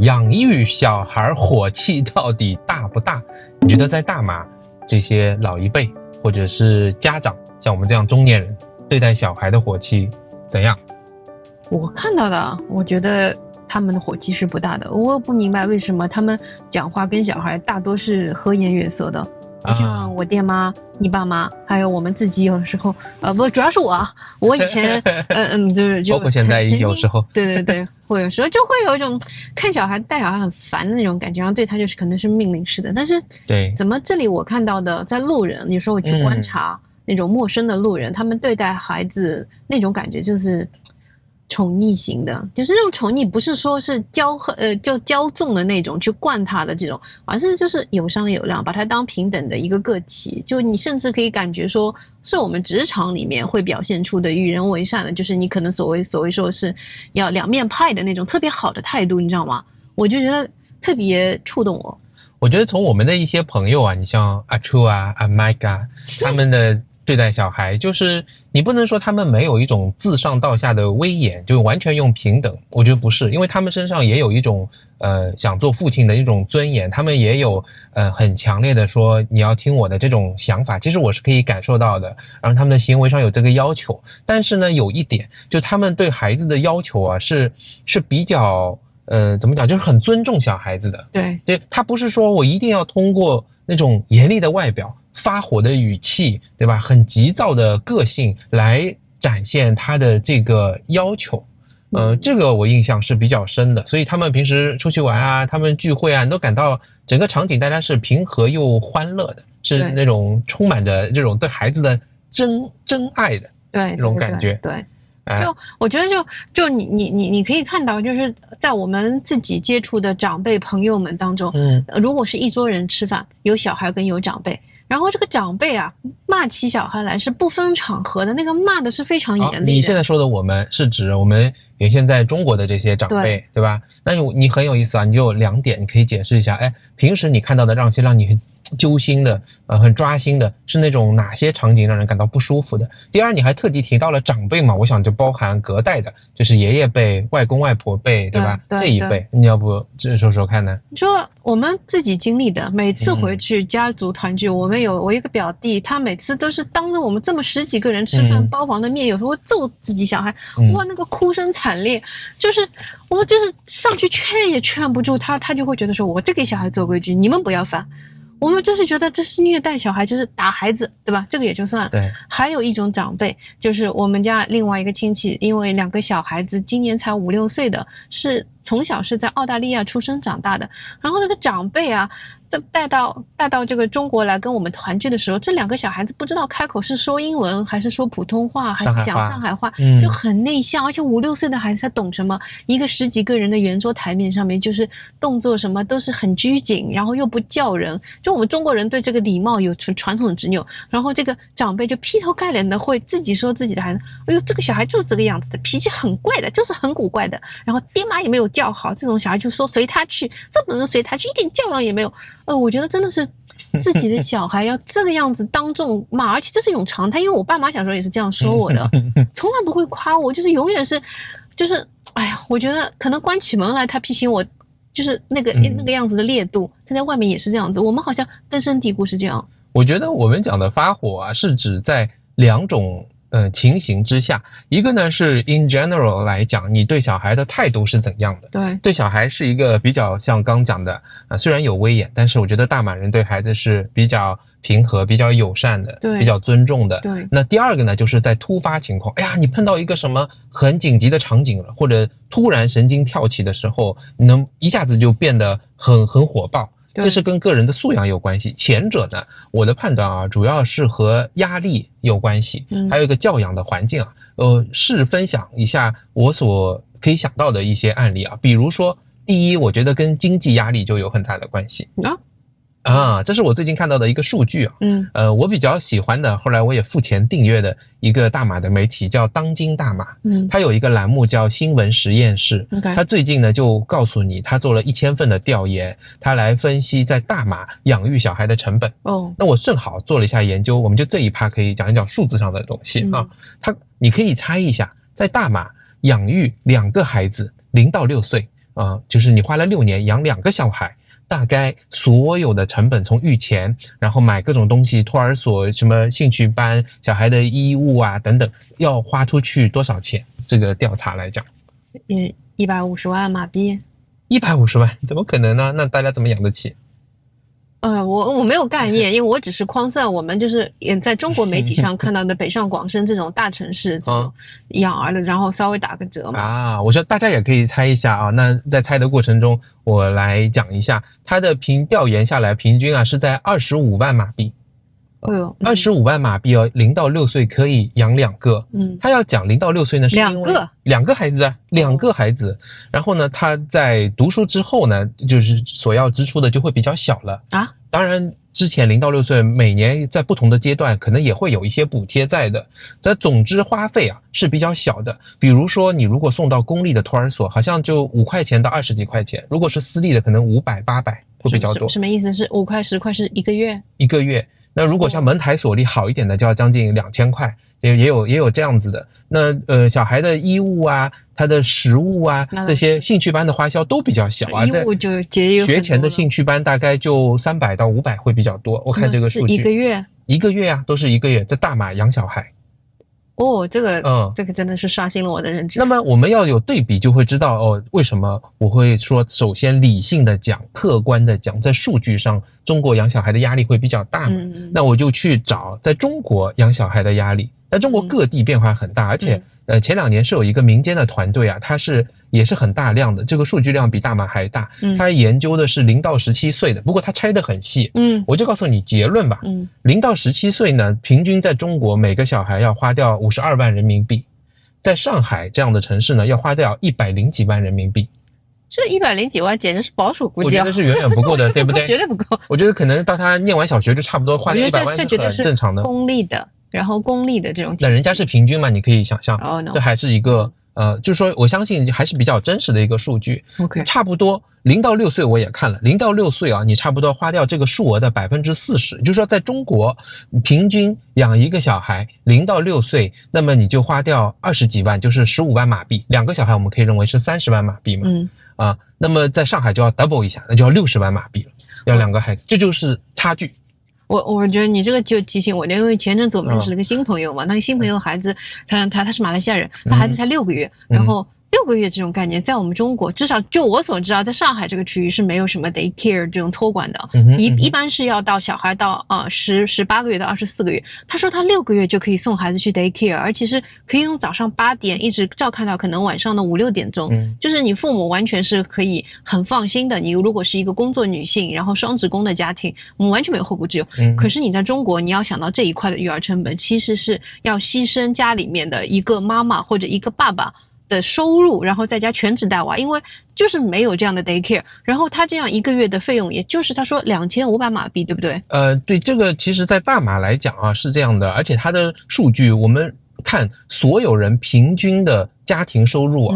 养育小孩火气到底大不大？你觉得在大马这些老一辈或者是家长，像我们这样中年人，对待小孩的火气怎样？我看到的，我觉得他们的火气是不大的。我不明白为什么他们讲话跟小孩大多是和颜悦色的。像我爹妈、你爸妈，还有我们自己，有的时候，不，主要是我啊。我以前，就包括现在有时候，对，会有时候就会有一种看小孩带小孩很烦的那种感觉，然后对他就是可能是命令式的。但是，对，怎么这里我看到的，在路人，有时候我去观察那种陌生的路人，他们对待孩子那种感觉就是宠溺型的，就是那种宠溺，不是说是就骄纵的那种去惯他的这种，而是就是有商有量，把他当平等的一个个体。就你甚至可以感觉说，是我们职场里面会表现出的与人为善的，就是你可能所谓说是要两面派的那种特别好的态度，你知道吗？我就觉得特别触动我。我觉得从我们的一些朋友啊，你像阿初啊、阿麦啊，他们的对待小孩，就是你不能说他们没有一种自上到下的威严，就完全用平等，我觉得不是，因为他们身上也有一种想做父亲的一种尊严，他们也有很强烈的说你要听我的这种想法，其实我是可以感受到的，然后他们的行为上有这个要求，但是呢有一点，就他们对孩子的要求啊是比较怎么讲，就是很尊重小孩子的。对，他不是说我一定要通过那种严厉的外表、发火的语气，对吧？很急躁的个性来展现他的这个要求。这个我印象是比较深的，所以他们平时出去玩啊，他们聚会啊，你都感到整个场景大家是平和又欢乐的，是那种充满着这种对孩子的真爱的那种感觉。对。就我觉得就你可以看到，就是在我们自己接触的长辈朋友们当中，如果是一桌人吃饭，有小孩跟有长辈，然后这个长辈啊骂起小孩来是不分场合的，那个骂的是非常严厉的。你现在说的我们是指我们原先在中国的这些长辈， 对吧？那你很有意思啊，你就有2点你可以解释一下。平时你看到的让你很揪心的很抓心的是那种哪些场景让人感到不舒服的？第二，你还特地提到了长辈嘛，我想就包含隔代的，就是爷爷辈、外公外婆辈，对吧？这一辈你要不说说看呢？说我们自己经历的，每次回去家族团聚，我一个表弟，他每次都是当着我们这么10几个人吃饭包房的面，有时候会揍自己小孩，哇，那个哭声惨烈，就是我们就是上去劝也劝不住他，他就会觉得说，我这给小孩做规矩，你们不要犯。我们就是觉得这是虐待小孩，就是打孩子，对吧？这个也就算了。对。还有一种长辈，就是我们家另外一个亲戚，因为2个小孩子今年才5、6岁的，是从小是在澳大利亚出生长大的，然后这个长辈啊带到这个中国来跟我们团聚的时候，这2个小孩子不知道开口是说英文还是说普通话还是讲上海话，就很内向，而且5、6岁的孩子他懂什么？一个10几个人的圆桌台面上面，就是动作什么都是很拘谨，然后又不叫人，就我们中国人对这个礼貌有传统执拗，然后这个长辈就劈头盖脸的会自己说自己的孩子，哎呦，这个小孩就是这个样子的，脾气很怪的，就是很古怪的，然后爹妈也没有教好，这种小孩就说随他去，这不能随他去，一点教养也没有。我觉得真的是自己的小孩要这个样子当众骂，而且这是一种常态，因为我爸妈小时候也是这样说我的，从来不会夸我，就是永远是，就是哎呀，我觉得可能关起门来他批评我，就是那个样子的烈度，他在外面也是这样子，我们好像根深蒂固是这样。我觉得我们讲的发火啊，是指在2种情形之下，一个呢是 in general 来讲，你对小孩的态度是怎样的？对小孩是一个比较像刚讲的虽然有威严，但是我觉得大马人对孩子是比较平和、比较友善的，比较尊重的。那第二个呢，就是在突发情况，哎呀，你碰到一个什么很紧急的场景了，或者突然神经跳起的时候，你能一下子就变得很火爆。这是跟个人的素养有关系，前者呢，我的判断啊，主要是和压力有关系，还有一个教养的环境啊。是分享一下我所可以想到的一些案例啊，比如说，第一，我觉得跟经济压力就有很大的关系这是我最近看到的一个数据啊。我比较喜欢的，后来我也付钱订阅的一个大马的媒体叫当今大马，它有一个栏目叫新闻实验室，它最近呢就告诉你，他做了1000份的调研，他来分析在大马养育小孩的成本。那我正好做了一下研究，我们就这一趴可以讲一讲数字上的东西啊。你可以猜一下，在大马养育2个孩子0到6岁就是你花了6年养2个小孩，大概所有的成本从育前，然后买各种东西，托儿所什么兴趣班，小孩的衣物啊等等，要花出去多少钱？这个调查来讲，150万马币。150万怎么可能呢？那大家怎么养得起？我没有概念，因为我只是匡算我们就是也在中国媒体上看到的北上广深这种大城市这种养儿的，然后稍微打个折嘛。我说大家也可以猜一下啊。那在猜的过程中，我来讲一下，它的调研下来平均是在25万马币。25万马币0到6岁可以养2个。他要讲0到6岁呢，是因为2个孩子，2个孩子。然后呢，他在读书之后呢，就是所要支出的就会比较小了啊。当然，之前0到6岁每年在不同的阶段，可能也会有一些补贴在的。这总之花费是比较小的。比如说，你如果送到公立的托儿所，好像就5块钱到20几块钱；如果是私立的，可能500、800会比较多。什么意思？是5块、10块是1个月？一个月。那如果像蒙台索利好一点的，就要将近2000块，也有这样子的。那小孩的衣物啊，他的食物啊，这些兴趣班的花销都比较小啊。衣物就节约很多了。学前的兴趣班大概就300到500会比较多。我看这个数据。是1个月？1个月都是1个月，在大马养小孩。这个真的是刷新了我的认知。那么我们要有对比，就会知道为什么我会说，首先理性的讲，客观的讲，在数据上，中国养小孩的压力会比较大嘛。那我就去找在中国养小孩的压力。在中国各地变化很大，而且前2年是有一个民间的团队它也是很大量的，这个数据量比大马还大。他研究的是0到17岁的，不过他拆得很细。我就告诉你结论吧。0到17岁呢，平均在中国每个小孩要花掉52万人民币，在上海这样的城市呢，要花掉100几万人民币。这100几万简直是保守估计，我觉得是远远不够的，对不对？绝对不够。我觉得可能到他念完小学就差不多花掉100万是很正常的。公立的。然后公立的这种，那人家是平均嘛，你可以想象，这还是一个就是说我相信还是比较真实的一个数据。差不多0到6岁我也看了，0到6岁你差不多花掉这个数额的40%，就是说在中国平均养一个小孩0到6岁，那么你就花掉20几万，就是15万马币，2个小孩我们可以认为是30万马币嘛。那么在上海就要 double 一下，那就要60万马币了，要2个孩子，这就是差距。我觉得你这个就提醒我，因为前阵子我们认识了个新朋友嘛，那个新朋友孩子他是马来西亚人，他孩子才6个月，然后6个月这种概念，在我们中国至少就我所知道，在上海这个区域是没有什么 daycare 这种托管的，一般是要到小孩到18个月到24个月。他说他6个月就可以送孩子去 daycare， 而且是可以从早上8点一直照看到可能晚上的5、6点钟，就是你父母完全是可以很放心的。你如果是一个工作女性，然后双职工的家庭，我们完全没有后顾之忧。可是你在中国，你要想到这一块的育儿成本，其实是要牺牲家里面的一个妈妈或者一个爸爸的收入，然后在家全职带娃，因为就是没有这样的 daycare， 然后他这样1个月的费用，也就是他说2500马币，对不对？对，这个其实在大马来讲是这样的，而且它的数据我们看所有人平均的家庭收入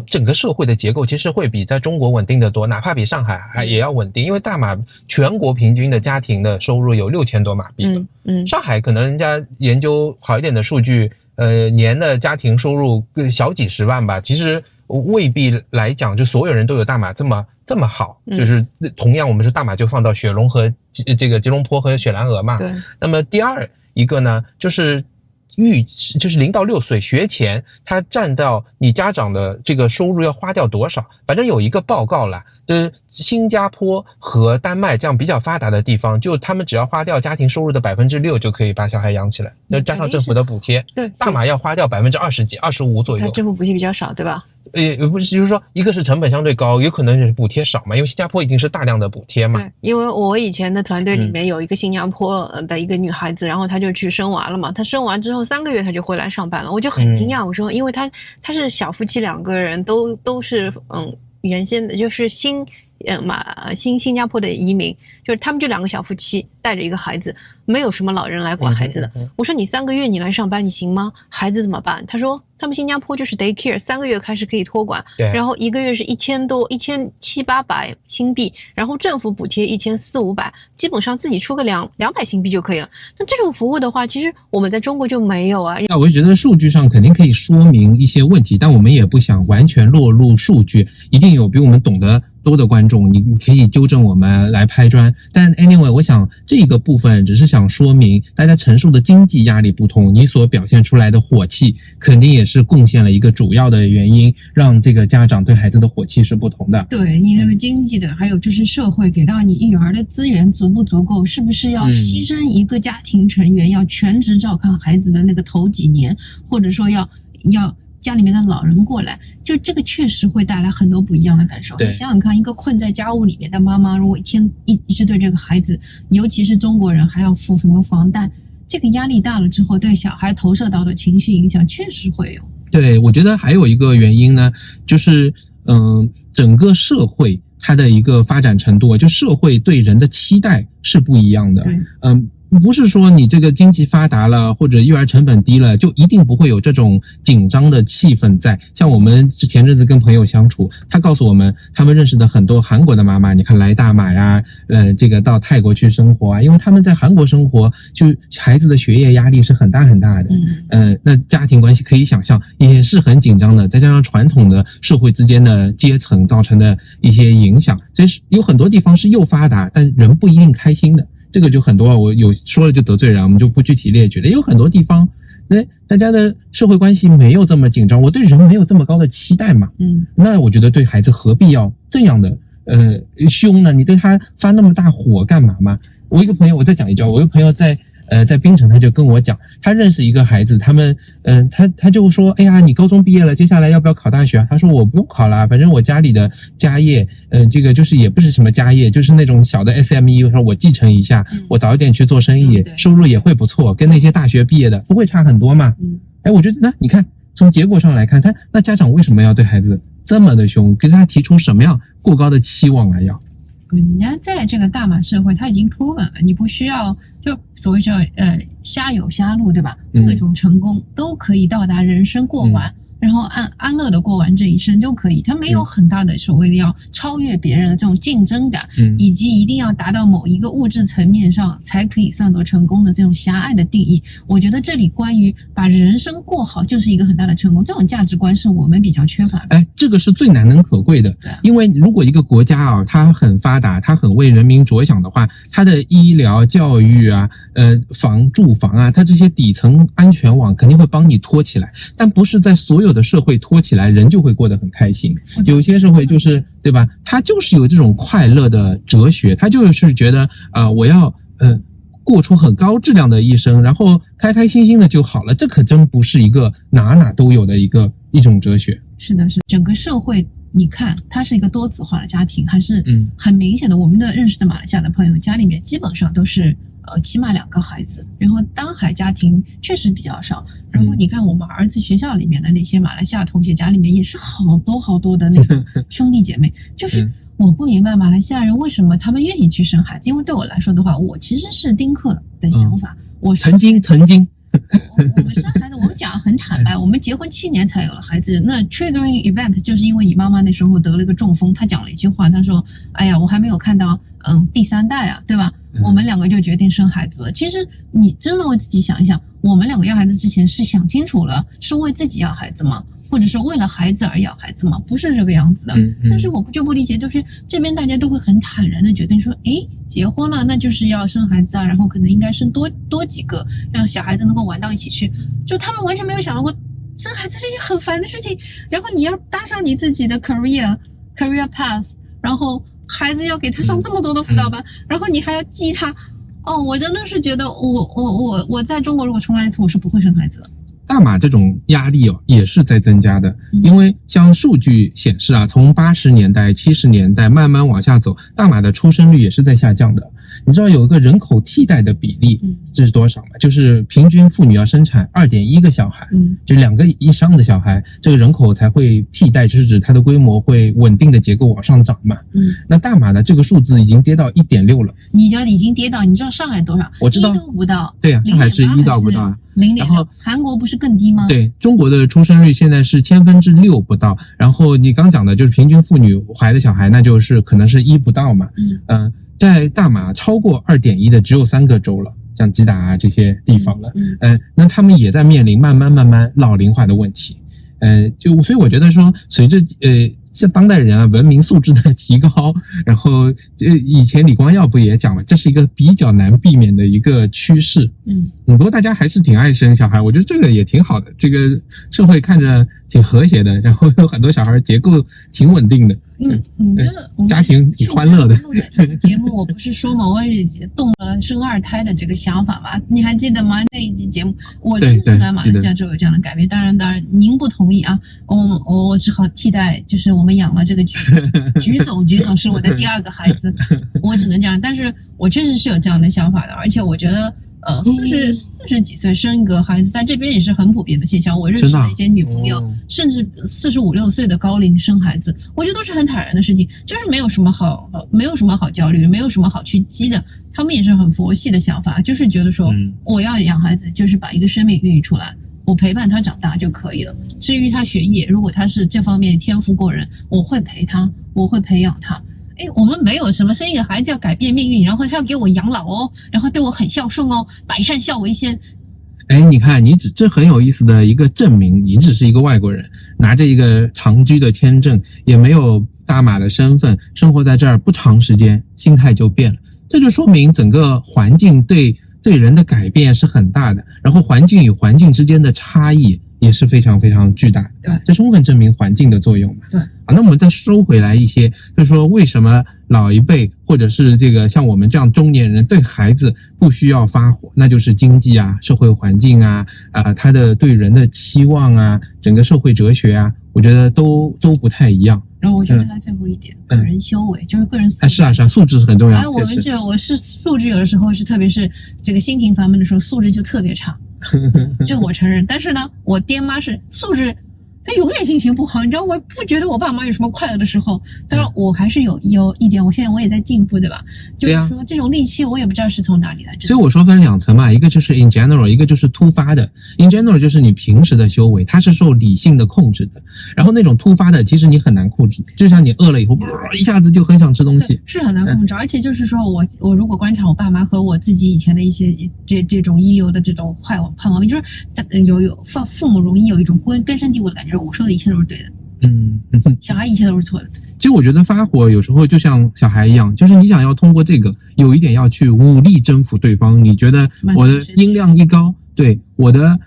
整个社会的结构其实会比在中国稳定的多，哪怕比上海也要稳定，因为大马全国平均的家庭的收入有6000多马币了。上海可能人家研究好一点的数据，年的家庭收入小几十万吧，其实未必来讲就所有人都有大马这么好。就是同样我们是大马就放到雪龙和这个吉隆坡和雪兰莪嘛。对。那么第二一个呢，就是0到6岁学前，它占到你家长的这个收入要花掉多少？反正有一个报告啦，就是新加坡和丹麦这样比较发达的地方，就他们只要花掉家庭收入的6%就可以把小孩养起来，要加上政府的补贴。对，大马要花掉20几、25左右。政府补贴比较少，对吧？不是，就是说一个是成本相对高，有可能是补贴少嘛，因为新加坡一定是大量的补贴嘛。对，因为我以前的团队里面有一个新加坡的一个女孩子，然后她就去生娃了嘛，她生完之后3个月她就回来上班了，我就很惊讶，我说因为她是小夫妻2个人都是原先的就是新加坡的移民，就是他们就2个小夫妻带着一个孩子，没有什么老人来管孩子的。我说你3个月你来上班你行吗？孩子怎么办？他说他们新加坡就是 daycare 3个月开始可以托管，然后1个月是1000多1700-800新币，然后政府补贴1400-500，基本上自己出个200新币就可以了。那这种服务的话，其实我们在中国就没有啊。我觉得数据上肯定可以说明一些问题，但我们也不想完全落入数据，一定有比我们懂得多的观众，你可以纠正我们来拍砖。但 anyway， 我想这个部分只是想说明大家承受的经济压力不同，你所表现出来的火气肯定也是贡献了一个主要的原因，让这个家长对孩子的火气是不同的。对，你的经济的，还有就是社会给到你育儿的资源足不足够，是不是要牺牲一个家庭成员，要全职照看孩子的那个头几年，或者说要家里面的老人过来，就这个确实会带来很多不一样的感受。你想想看，一个困在家务里面的妈妈，如果一直对这个孩子，尤其是中国人还要付什么房贷，这个压力大了之后，对小孩投射到的情绪影响确实会有。对，我觉得还有一个原因呢，就是整个社会它的一个发展程度，就社会对人的期待是不一样的。不是说你这个经济发达了或者育儿成本低了就一定不会有这种紧张的气氛在。像我们前阵子跟朋友相处，他告诉我们他们认识的很多韩国的妈妈，你看来大马呀，这个到泰国去生活啊，因为他们在韩国生活，就孩子的学业压力是很大很大的。那家庭关系可以想象也是很紧张的，再加上传统的社会之间的阶层造成的一些影响，所以有很多地方是又发达但人不一定开心的。这个就很多，我有说了就得罪人，我们就不具体列举了。有很多地方，大家的社会关系没有这么紧张，我对人没有这么高的期待嘛。那我觉得对孩子何必要这样的凶呢？你对他发那么大火干嘛嘛？我一个朋友，我再讲一句，我一个朋友在槟城，他就跟我讲，他认识一个孩子，他们他就说，哎呀，你高中毕业了，接下来要不要考大学啊？他说我不用考了，反正我家里的家业，这个就是也不是什么家业，就是那种小的 SME， 说我继承一下，我早一点去做生意，收入也会不错，跟那些大学毕业的不会差很多嘛。我觉得那你看从结果上来看，那家长为什么要对孩子这么的凶，给他提出什么样过高的期望来要？人家在这个大马社会他已经 proven 了，你不需要就所谓叫瞎有瞎路，对吧？各种成功都可以到达人生过完，然后安乐的过完这一生就可以，他没有很大的所谓的要超越别人的这种竞争感，以及一定要达到某一个物质层面上才可以算作成功的这种狭隘的定义。我觉得这里关于把人生过好就是一个很大的成功，这种价值观是我们比较缺乏的。这个是最难能可贵的。因为如果一个国家啊，它很发达，它很为人民着想的话，它的医疗教育啊，住房啊，它这些底层安全网肯定会帮你托起来，但不是在所有的社会托起来人就会过得很开心。有些社会就是对吧，他就是有这种快乐的哲学，他就是觉得我要过出很高质量的一生，然后开开心心的就好了。这可真不是一个哪都有的一种哲学。是的，整个社会你看它是一个多子化的家庭，还是很明显的。我们的认识的马来西亚的朋友家里面基本上都是起码2个孩子，然后单孩家庭确实比较少。然后你看我们儿子学校里面的那些马来西亚同学家里面也是好多的那种兄弟姐妹，就是我不明白马来西亚人为什么他们愿意去生孩子。因为对我来说的话，我其实是丁克的想法，我曾经我们生孩子，我们讲很坦白，我们结婚7年才有了孩子。那 triggering event 就是因为你妈妈那时候得了个中风，她讲了一句话，她说哎呀我还没有看到第3代啊，对吧？我们2个就决定生孩子了。其实你真的为自己想一想，我们2个要孩子之前是想清楚了是为自己要孩子吗？或者说为了孩子而要孩子吗？不是这个样子的。但是我就不理解，就是这边大家都会很坦然的决定说，结婚了那就是要生孩子啊，然后可能应该生多几个，让小孩子能够玩到一起去。就他们完全没有想到过生孩子是一件很烦的事情，然后你要搭上你自己的 career path， 然后孩子要给他上这么多的辅导班，然后你还要记他。我真的是觉得我在中国如果重来一次，我是不会生孩子的。大马这种压力也是在增加的，因为像数据显示啊，从80年代、70年代慢慢往下走，大马的出生率也是在下降的。你知道有一个人口替代的比例，这是多少吗？就是平均妇女要生产2.1个小孩，就2个以上的小孩，这个人口才会替代，就是指它的规模会稳定的结构往上涨嘛。那大马的这个数字已经跌到1.6了。你家已经跌到，你知道上海多少？我知道1都不到。对啊，上海是1到不到啊。0.6，韩国不是更低吗？对，中国的出生率现在是6%不到，然后你刚讲的就是平均妇女怀的小孩，那就是可能是1不到嘛。在大马超过2.1的只有3个州了，像吉打啊这些地方了。那他们也在面临慢慢老龄化的问题。所以我觉得说，随着像当代人啊文明素质的提高，然后以前李光耀不也讲了，这是一个比较难避免的一个趋势。不过大家还是挺爱生小孩，我觉得这个也挺好的，这个社会看着挺和谐的，然后有很多小孩结构挺稳定的。家庭挺欢乐的。录的一期节目我不是说嘛，我也动了生2胎的这个想法嘛，你还记得吗？那一期节目我真的是来马来西亚之后有这样的改变，当然您不同意啊，我只好替代，就是我们养了这个菊总是我的第2个孩子，我只能这样，但是我确实是有这样的想法的，而且我觉得40几岁生一个孩子，在这边也是很普遍的现象。我认识的一些女朋友，甚至45、6岁的高龄生孩子，我觉得都是很坦然的事情，就是没有什么好焦虑，没有什么好去激的。他们也是很佛系的想法，就是觉得说，我要养孩子，就是把一个生命孕育出来，我陪伴他长大就可以了。至于他学业，如果他是这方面天赋过人，我会陪他，我会培养他。我们没有什么生一个孩子要改变命运，然后他要给我养老哦，然后对我很孝顺哦，百善孝为先。你看这很有意思的一个证明，你只是一个外国人，拿着一个长居的签证，也没有大马的身份，生活在这儿不长时间，心态就变了。这就说明整个环境对人的改变是很大的，然后环境与环境之间的差异也是非常非常巨大的。对，这充分证明环境的作用嘛。对。那我们再收回来一些，就是说为什么老一辈或者是这个像我们这样中年人对孩子不需要发火，那就是经济啊、社会环境啊、他的对人的期望啊、整个社会哲学啊，我觉得都不太一样。然后我觉得他最后一点，个人修为，就是个人素质。是啊，素质是很重要。我是素质有的时候是，特别是这个心情烦闷的时候，素质就特别差。这我承认。但是呢，我爹妈是素质，他永远心情不好，你知道，我不觉得我爸妈有什么快乐的时候。当然，我还是有一点，我现在我也在进步，对吧？就是说，这种戾气我也不知道是从哪里来。所以我说分2层嘛，一个就是 in general， 一个就是突发的。in general 就是你平时的修为，它是受理性的控制的。然后那种突发的，其实你很难控制，就像你饿了以后，一下子就很想吃东西，是很难控制。而且就是说我如果观察我爸妈和我自己以前的一些这种遗留的这种坏毛病，就是有父母容易有一种根深蒂固的感觉，我说的一切都是对的。小孩一切都是错的。其实我觉得发火有时候就像小孩一样，就是你想要通过这个有一点要去武力征服对方，你觉得我的音量一高，对我的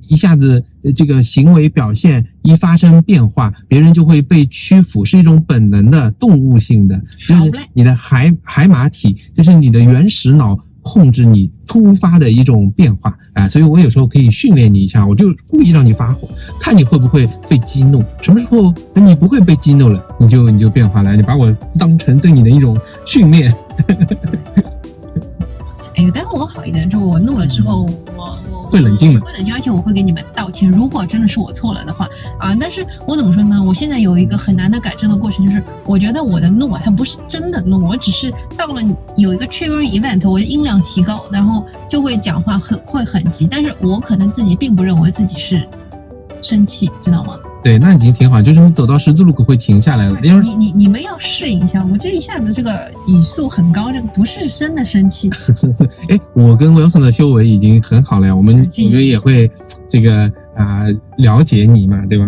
一下子这个行为表现一发生变化，别人就会被屈服，是一种本能的动物性的，就是你的海马体，就是你的原始脑控制你突发的一种变化。所以我有时候可以训练你一下，我就故意让你发火，看你会不会被激怒，什么时候你不会被激怒了，你就变化了，你把我当成对你的一种训练。但我好一点，就我怒了之后，我会冷静的，会冷静，而且我会给你们道歉。如果真的是我错了的话但是我怎么说呢？我现在有一个很难的改正的过程，就是我觉得我的怒它不是真的怒，我只是到了有一个 triggering event， 我的音量提高，然后就会讲话会很急，但是我可能自己并不认为自己是生气，知道吗？对，那已经挺好，就是你走到十字路口会停下来了。因为你们要适应一下，我这一下子这个语速很高，这个不是真的生气。我跟 Wilson 的修为已经很好了呀，我们也会这个了解你嘛，对吧？